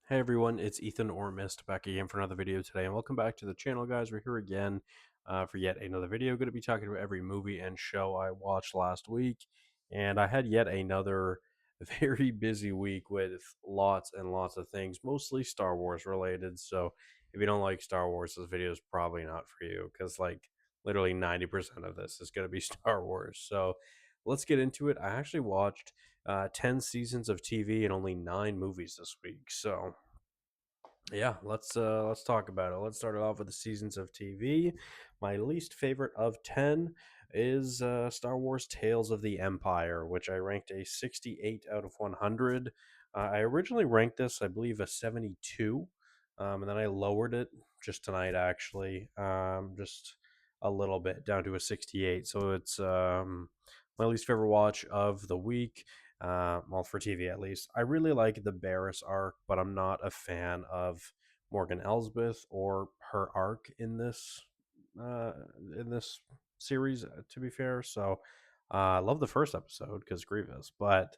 Hey everyone, it's Ethan or Miist back again for another video today, and welcome back to the channel, guys. We're here again for yet another video. Going to be talking about every movie and show I watched last week, and I had yet another very busy week with lots and lots of things, mostly Star Wars related. So if you don't like Star Wars, this video is probably not for you because like literally 90% of this is going to be Star Wars. So let's get into it. I actually watched 10 seasons of TV and only 9 movies this week. So yeah, let's talk about it. Let's start it off with the seasons of TV. My least favorite of 10 is Star Wars Tales of the Empire, which I ranked a 68 out of 100. I originally ranked this, I believe, a 72, and then I lowered it just tonight, actually, just a little bit down to a 68. So it's my least favorite watch of the week. Well, for TV at least. I really like the Barris arc, but I'm not a fan of Morgan Elsbeth or her arc uh, in this series. To be fair, so I love the first episode because Grievous, but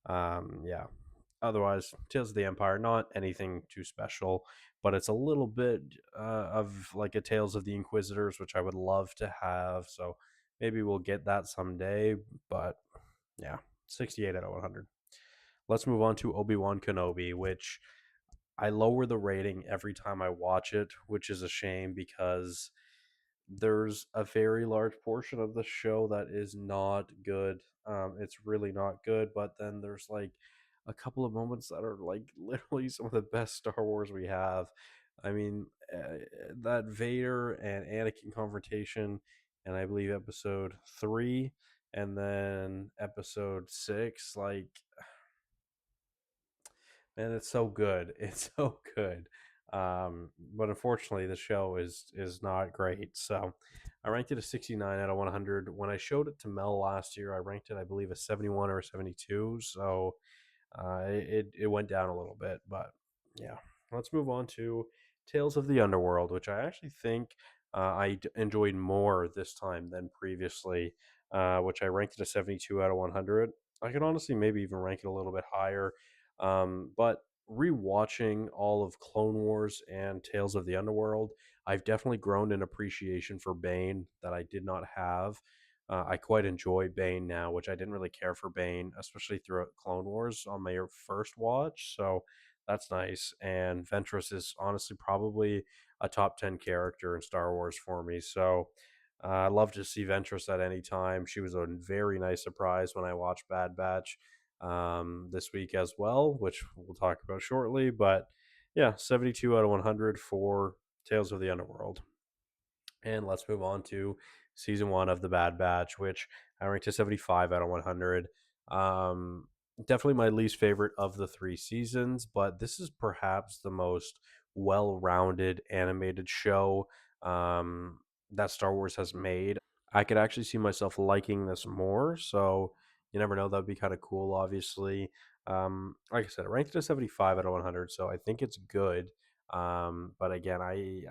yeah. Otherwise, Tales of the Empire, not anything too special, but it's a little bit of like a Tales of the Inquisitors, which I would love to have. So maybe we'll get that someday. But yeah, 68 out of 100. Let's move on to Obi-Wan Kenobi, which I lower the rating every time I watch it, which is a shame because there's a very large portion of the show that is not good. It's really not good, but then there's like a couple of moments that are like literally some of the best Star Wars we have. I mean, that Vader and Anakin confrontation, and I believe episode 3, and then episode 6, like, man, it's so good. It's so good. But unfortunately, the show is not great. So I ranked it a 69 out of 100. When I showed it to Mel last year, I ranked it, I believe, a 71 or a 72. So it went down a little bit. But yeah, let's move on to Tales of the Underworld, which I actually think enjoyed more this time than previously, which I ranked it a 72 out of 100. I could honestly maybe even rank it a little bit higher, but rewatching all of Clone Wars and Tales of the Underworld, I've definitely grown an appreciation for Bane that I did not have. I quite enjoy Bane now, which I didn't really care for Bane, especially throughout Clone Wars on my first watch. So that's nice. And Ventress is honestly probably a top 10 character in Star Wars for me. So I love to see Ventress at any time. She was a very nice surprise when I watched Bad Batch this week as well, which we'll talk about shortly. But yeah, 72 out of 100 for Tales of the Underworld. And let's move on to season 1 of The Bad Batch, which I ranked to 75 out of 100. Um, Definitely my least favorite of the 3 seasons, but this is perhaps the most well rounded animated show that Star Wars has made. I could actually see myself liking this more. So you never know. That would be kind of cool, obviously. Like I said, I ranked it a 75 out of 100. So I think it's good. But again, I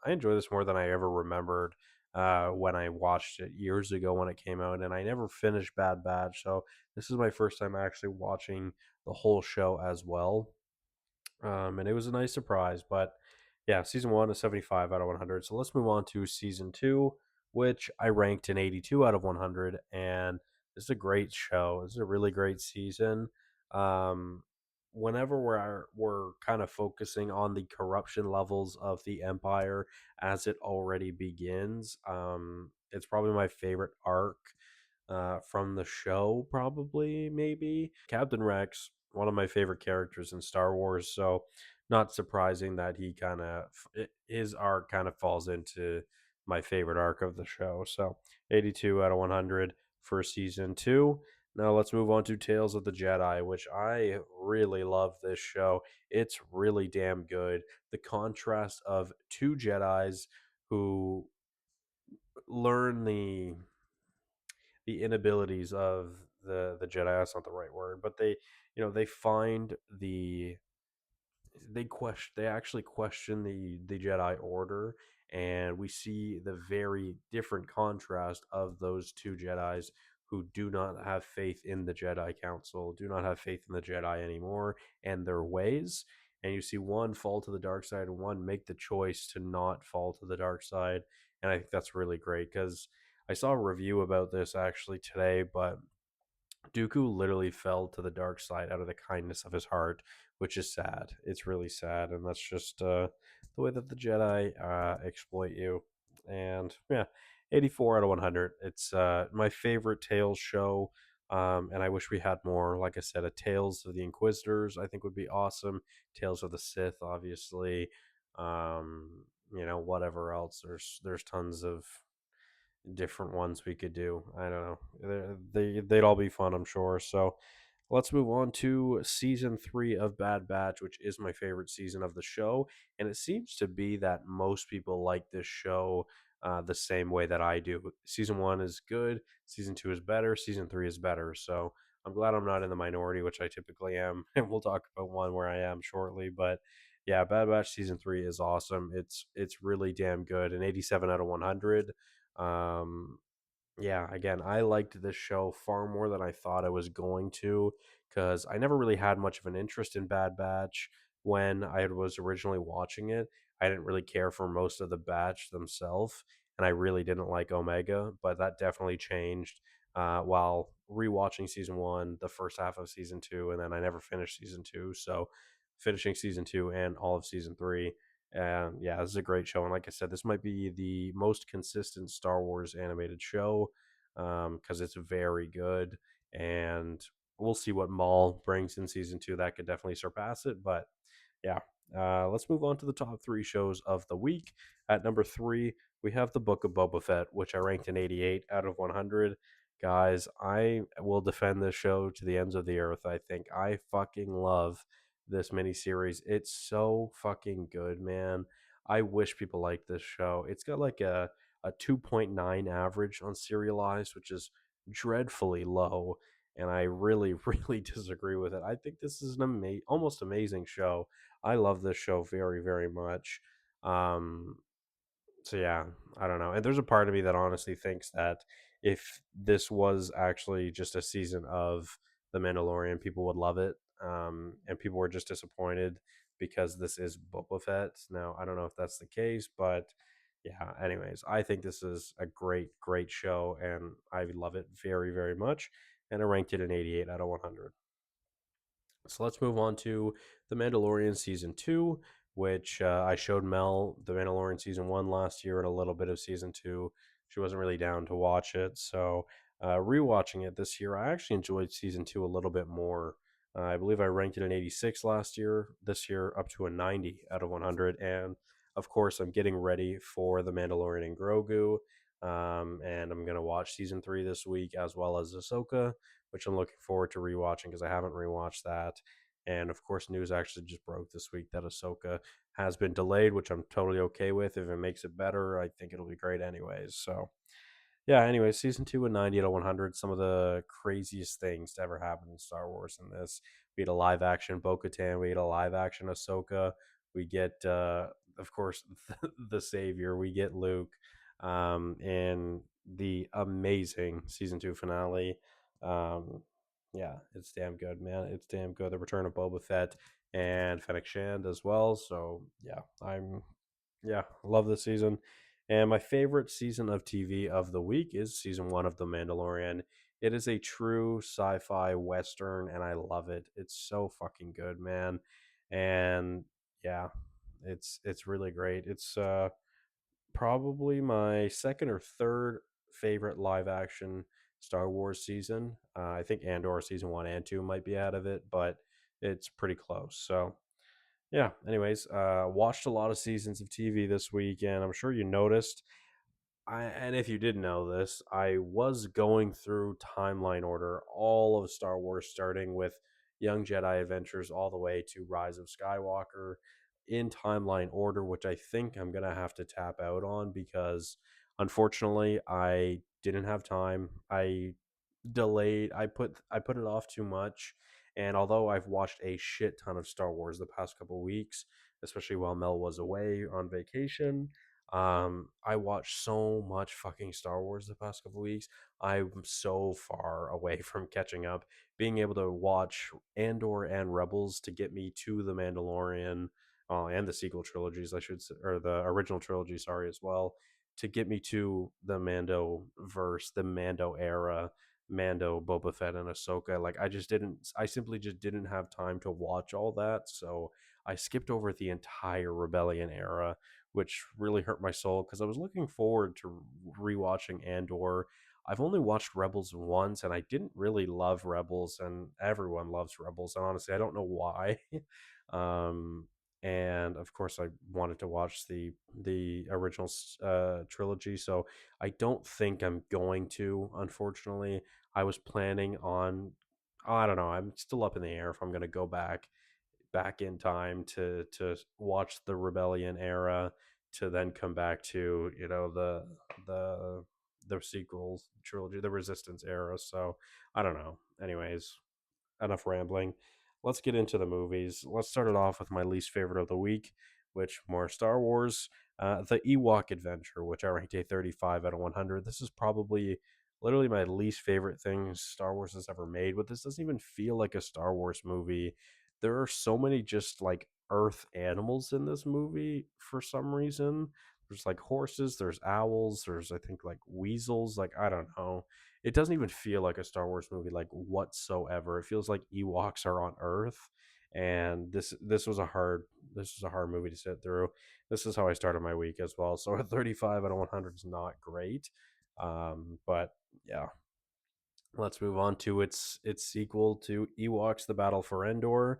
enjoy this more than I ever remembered when I watched it years ago when it came out. And I never finished Bad Batch. So this is my first time actually watching the whole show as well, and it was a nice surprise. But yeah, season 1 is 75 out of 100. So let's move on to season 2, which I ranked an 82 out of 100. And this is a great show. This is a really great season. Um, Whenever we're kind of focusing on the corruption levels of the Empire as it already begins, it's probably my favorite arc from the show, probably, maybe. Captain Rex, one of my favorite characters in Star Wars, so not surprising that he kind of, his arc kind of falls into my favorite arc of the show. So 82 out of 100 for season 2. Now let's move on to Tales of the Jedi, which I really love this show. It's really damn good. The contrast of two Jedis who learn the inabilities of the Jedi. That's not the right word, but they find they actually question the Jedi Order, and we see the very different contrast of those two Jedi's who do not have faith in the Jedi Council, do not have faith in the Jedi anymore and their ways. And you see one fall to the dark side and one make the choice to not fall to the dark side. And I think that's really great because I saw a review about this actually today, but Dooku literally fell to the dark side out of the kindness of his heart, which is sad. It's really sad, and that's just the way that the Jedi exploit you. And yeah, 84 out of 100. It's my favorite Tales show, and I wish we had more. Like I said, a Tales of the Inquisitors I think would be awesome. Tales of the Sith, obviously. Whatever else. There's tons of different ones we could do. I don't know. They'd all be fun, I'm sure. So let's move on to season 3 of Bad Batch, which is my favorite season of the show. And it seems to be that most people like this show the same way that I do. Season 1 is good, season 2 is better, season 3 is better. So I'm glad I'm not in the minority, which I typically am. And we'll talk about one where I am shortly. But yeah, Bad Batch season 3 is awesome. It's really damn good. An 87 out of 100. Um, yeah, again, I liked this show far more than I thought I was going to because I never really had much of an interest in Bad Batch when I was originally watching it. I didn't really care for most of the batch themselves, and I really didn't like Omega, but that definitely changed while rewatching season 1, the first half of season 2, and then I never finished season 2. So finishing season 2 and all of season 3. And yeah, this is a great show. And like I said, this might be the most consistent Star Wars animated show because it's very good. And we'll see what Maul brings in season 2. That could definitely surpass it. But yeah, let's move on to the top 3 shows of the week. At number 3, we have The Book of Boba Fett, which I ranked an 88 out of 100. Guys, I will defend this show to the ends of the earth. I think I fucking love this miniseries. It's so fucking good, man. I wish people liked this show. It's got like a 2.9 average on Serialized, which is dreadfully low. And I really, really disagree with it. I think this is an almost amazing show. I love this show very, very much. Um, so yeah, I don't know. And there's a part of me that honestly thinks that if this was actually just a season of The Mandalorian, people would love it. And people were just disappointed because this is Boba Fett. Now, I don't know if that's the case, but yeah, anyways, I think this is a great, great show and I love it very, very much. And I ranked it an 88 out of 100. So let's move on to The Mandalorian Season 2, which I showed Mel The Mandalorian Season 1 last year and a little bit of Season 2. She wasn't really down to watch it. So rewatching it this year, I actually enjoyed Season 2 a little bit more. I believe I ranked it an 86 last year. This year, up to a 90 out of 100. And of course, I'm getting ready for The Mandalorian and Grogu. And I'm going to watch Season 3 this week as well as Ahsoka, which I'm looking forward to rewatching because I haven't rewatched that. And of course, news actually just broke this week that Ahsoka has been delayed, which I'm totally okay with. If it makes it better, I think it'll be great anyways. So yeah, anyway, season 2 and 90 out of 100, some of the craziest things to ever happen in Star Wars in this. We get a live action Bo Katan, we get a live action Ahsoka, we get, of course, the Savior, we get Luke, in the amazing season 2 finale. Um, yeah, it's damn good, man. It's damn good. The return of Boba Fett and Fennec Shand as well. So yeah, yeah, love this season. And my favorite season of TV of the week is season 1 of The Mandalorian. It is a true sci-fi western and I love it. It's so fucking good, man. And yeah, it's really great. It's probably my second or third favorite live action Star Wars season. I think Andor season 1 and 2 might be out of it, but it's pretty close. So yeah, anyways, watched a lot of seasons of TV this week, and I'm sure you noticed. And if you didn't know this, I was going through timeline order all of Star Wars, starting with Young Jedi Adventures all the way to Rise of Skywalker in timeline order, which I think I'm gonna have to tap out on because unfortunately I didn't have time. I delayed. I put it off too much. And although I've watched a shit ton of Star Wars the past couple weeks, especially while Mel was away on vacation, I watched so much fucking Star Wars the past couple weeks. I'm so far away from catching up. Being able to watch Andor and Rebels to get me to the Mandalorian, and the sequel trilogies, I should say, or the original trilogy, sorry, as well, to get me to the Mando verse, the Mando era, Mando, Boba Fett, and Ahsoka. Like I simply just didn't have time to watch all that, so I skipped over the entire Rebellion era, which really hurt my soul because I was looking forward to rewatching Andor. I've only watched Rebels once, and I didn't really love Rebels, and everyone loves Rebels, and honestly, I don't know why. um, and of course, I wanted to watch the original trilogy, so I don't think I'm going to. Unfortunately, I was planning on. I don't know. I'm still up in the air if I'm going to go back in time to watch the Rebellion era, to then come back to the the sequels trilogy, the Resistance era. So I don't know. Anyways, enough rambling. Let's get into the movies. Let's start it off with my least favorite of the week, which more Star Wars, the Ewok Adventure, which I ranked a 35 out of 100. This is probably literally my least favorite thing Star Wars has ever made. But this doesn't even feel like a Star Wars movie. There are so many just like Earth animals in this movie for some reason. There's like horses, there's owls, there's I think like weasels. Like I don't know, it doesn't even feel like a Star Wars movie like whatsoever. It feels like Ewoks are on Earth, and this was a hard movie to sit through. This is how I started my week as well. So a 35 out of 100 is not great, but yeah, let's move on to its sequel to Ewoks: The Battle for Endor,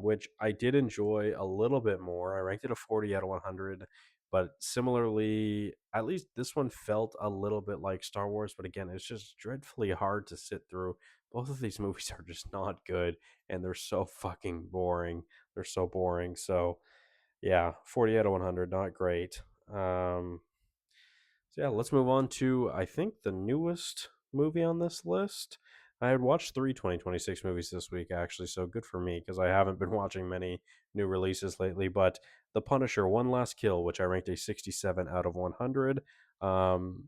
which I did enjoy a little bit more. I ranked it a 40 out of 100, but similarly, at least this one felt a little bit like Star Wars. But again, it's just dreadfully hard to sit through. Both of these movies are just not good, and they're so fucking boring. They're so boring. So yeah, 40 out of 100, not great. So yeah, let's move on to I think the newest movie on this list. I had watched three 2026 movies this week actually, so good for me because I haven't been watching many new releases lately. But The Punisher: One Last Kill, which I ranked a 67 out of 100. Um,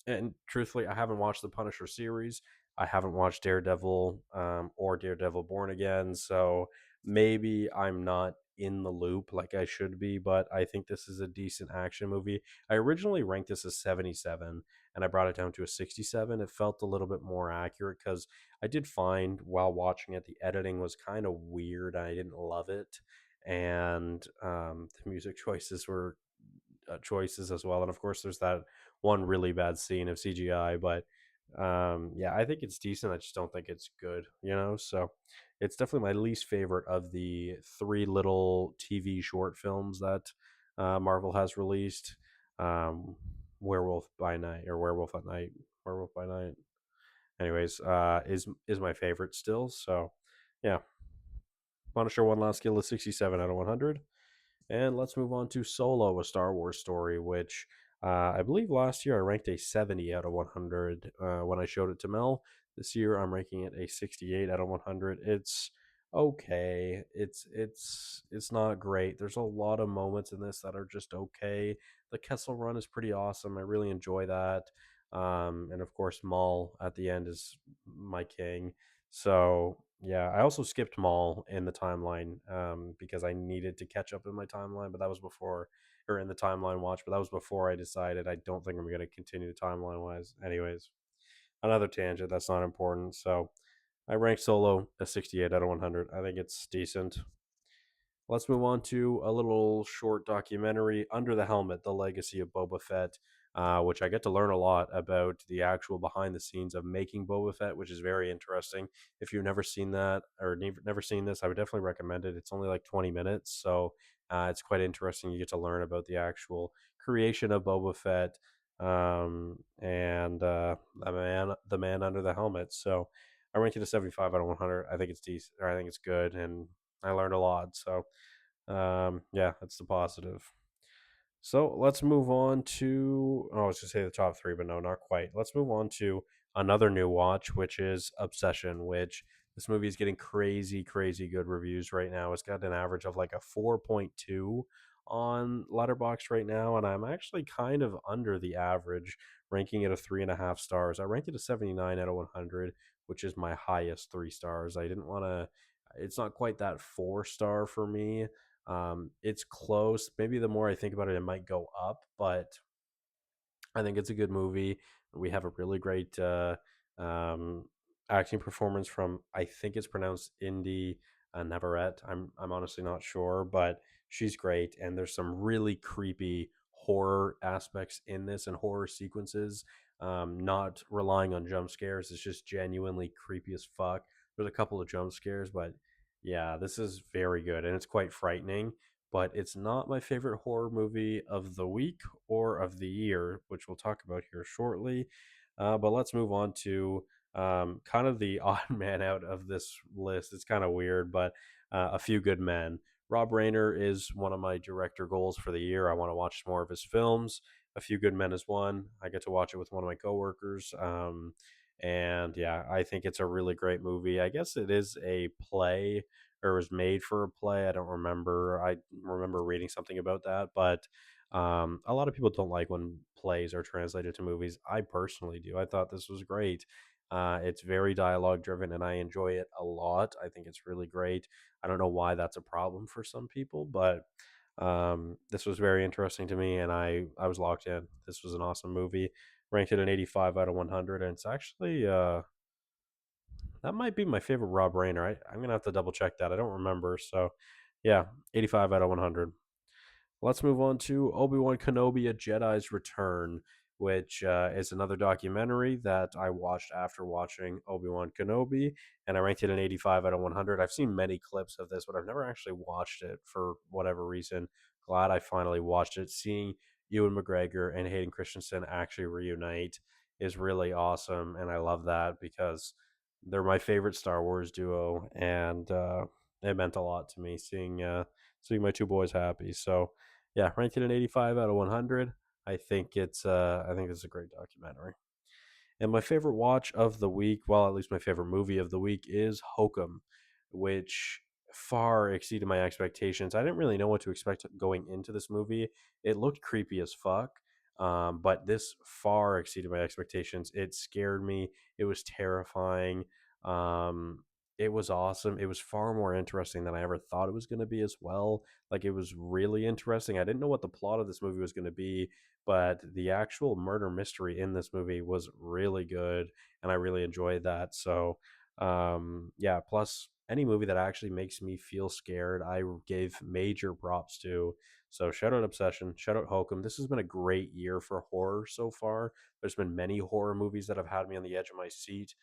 and truthfully, I haven't watched the Punisher series. I haven't watched Daredevil, or Daredevil Born Again, so maybe I'm not in the loop like I should be. But I think this is a decent action movie. I originally ranked this as 77, and I brought it down to a 67. It felt a little bit more accurate because I did find while watching it the editing was kind of weird. I didn't love it, and the music choices were choices as well. And of course, there's that one really bad scene of CGI. But yeah, I think it's decent. I just don't think it's good, So it's definitely my least favorite of the three little TV short films that Marvel has released. Um, Werewolf by Night or Werewolf at Night, Werewolf by Night. Anyways, is my favorite still. So yeah, Punisher: One Last Kill is 67 out of 100. And let's move on to Solo, a Star Wars story, which I believe last year I ranked a 70 out of 100 when I showed it to Mel. This year I'm ranking it a 68 out of 100. It's okay. It's not great. There's a lot of moments in this that are just okay. The Kessel Run is pretty awesome. I really enjoy that. And of course, Maul at the end is my king. So yeah, I also skipped Maul in the timeline because I needed to catch up in my timeline, but that was before, or in the timeline watch, but that was before I decided I don't think I'm going to continue the timeline wise. Anyways, another tangent that's not important. So I ranked Solo a 68 out of 100. I think it's decent. Let's move on to a little short documentary, Under the Helmet: The Legacy of Boba Fett, which I get to learn a lot about the actual behind the scenes of making Boba Fett, which is very interesting. If you've never seen that or never seen this, I would definitely recommend it. It's only like 20 minutes, so it's quite interesting. You get to learn about the actual creation of Boba Fett, and the man under the helmet. So I ranked it a 75 out of 100. I think it's decent. Or I think it's good, and I learned a lot. So yeah, that's the positive. So let's move on to. Oh, I was going to say the top three, but no, not quite. Let's move on to another new watch, which is Obsession, which this movie is getting crazy, crazy good reviews right now. It's got an average of like a 4.2 on Letterboxd right now, and I'm actually kind of under the average, ranking it a 3.5 stars. I ranked it a 79 out of 100, which is my highest 3 stars. I didn't want to. It's not quite that 4 star for me. It's close. Maybe the more I think about it, it might go up, but I think it's a good movie. We have a really great um, acting performance from, I think it's pronounced Indy Navarrete. I'm honestly not sure, but she's great. And there's some really creepy horror aspects in this and horror sequences. Not relying on jump scares. It's just genuinely creepy as fuck. There's a couple of jump scares, but yeah, this is very good and it's quite frightening. But it's not my favorite horror movie of the week or of the year, which we'll talk about here shortly. But let's move on to kind of the odd man out of this list. It's kind of weird, but A Few Good Men. Rob Reiner is one of my director goals for the year. I want to watch more of his films. A Few Good Men is one. I get to watch it with one of my coworkers. And yeah, I think it's a really great movie. I guess it is a play or was made for a play. I don't remember. I remember reading something about that, but a lot of people don't like when plays are translated to movies. I personally do. I thought this was great. It's very dialogue driven, and I enjoy it a lot. I think it's really great. I don't know why that's a problem for some people, but this was very interesting to me, and I was locked in. This was an awesome movie. Ranked it an 85 out of 100, and it's actually that might be my favorite Rob Reiner. I'm gonna have to double check that. I don't remember. So, yeah, 85 out of 100. Let's move on to Obi-Wan Kenobi: A Jedi's Return, which is another documentary that I watched after watching Obi-Wan Kenobi, and I ranked it an 85 out of 100. I've seen many clips of this, but I've never actually watched it for whatever reason. Glad I finally watched it. Seeing Ewan McGregor and Hayden Christensen actually reunite is really awesome, and I love that because they're my favorite Star Wars duo, and it meant a lot to me seeing my two boys happy. So yeah, ranked it an 85 out of 100. I think it's a great documentary. And my favorite watch of the week, well, at least my favorite movie of the week, is Hokum, which far exceeded my expectations. I didn't really know what to expect going into this movie. It looked creepy as fuck, but this far exceeded my expectations. It scared me. It was terrifying. Um, it was awesome. It was far more interesting than I ever thought it was going to be as well. Like, it was really interesting. I didn't know what the plot of this movie was going to be, but the actual murder mystery in this movie was really good, and I really enjoyed that. So yeah, plus any movie that actually makes me feel scared I gave major props to. So shout out Obsession, shout out Hokum. This has been a great year for horror so far. There's been many horror movies that have had me on the edge of my seat.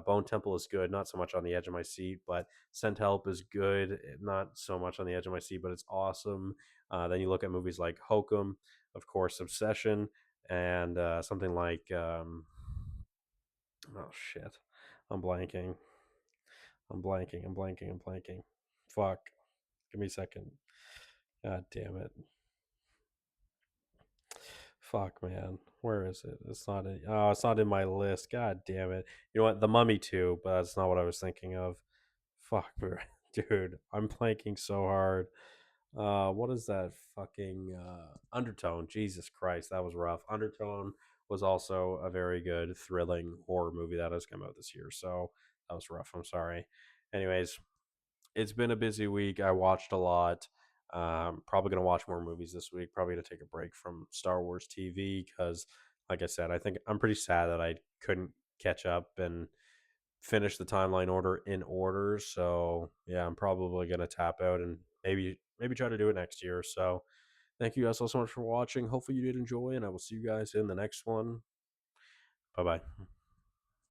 Bone Temple is good, not so much on the edge of my seat, but Sent Help is good, not so much on the edge of my seat, but it's awesome. Then you look at movies like Hokum, of course, Obsession, and something like oh shit, I'm blanking, I'm blanking. Fuck, give me a second. God damn it. Fuck, man. Where is it? It's not in. Oh, it's not in my list. God damn it. You know what? The Mummy too, but that's not what I was thinking of. Fuck, dude. I'm blanking so hard. What is that fucking Undertone? Jesus Christ, that was rough. Undertone was also a very good, thrilling horror movie that has come out this year. So that was rough. I'm sorry. Anyways, it's been a busy week. I watched a lot. Probably gonna watch more movies this week. Probably gonna take a break from Star Wars TV because, like I said, I think I'm pretty sad that I couldn't catch up and finish the timeline order in order. So yeah, I'm probably gonna tap out and maybe try to do it next year. So thank you guys all so much for watching. Hopefully you did enjoy, and I will see you guys in the next one. Bye bye.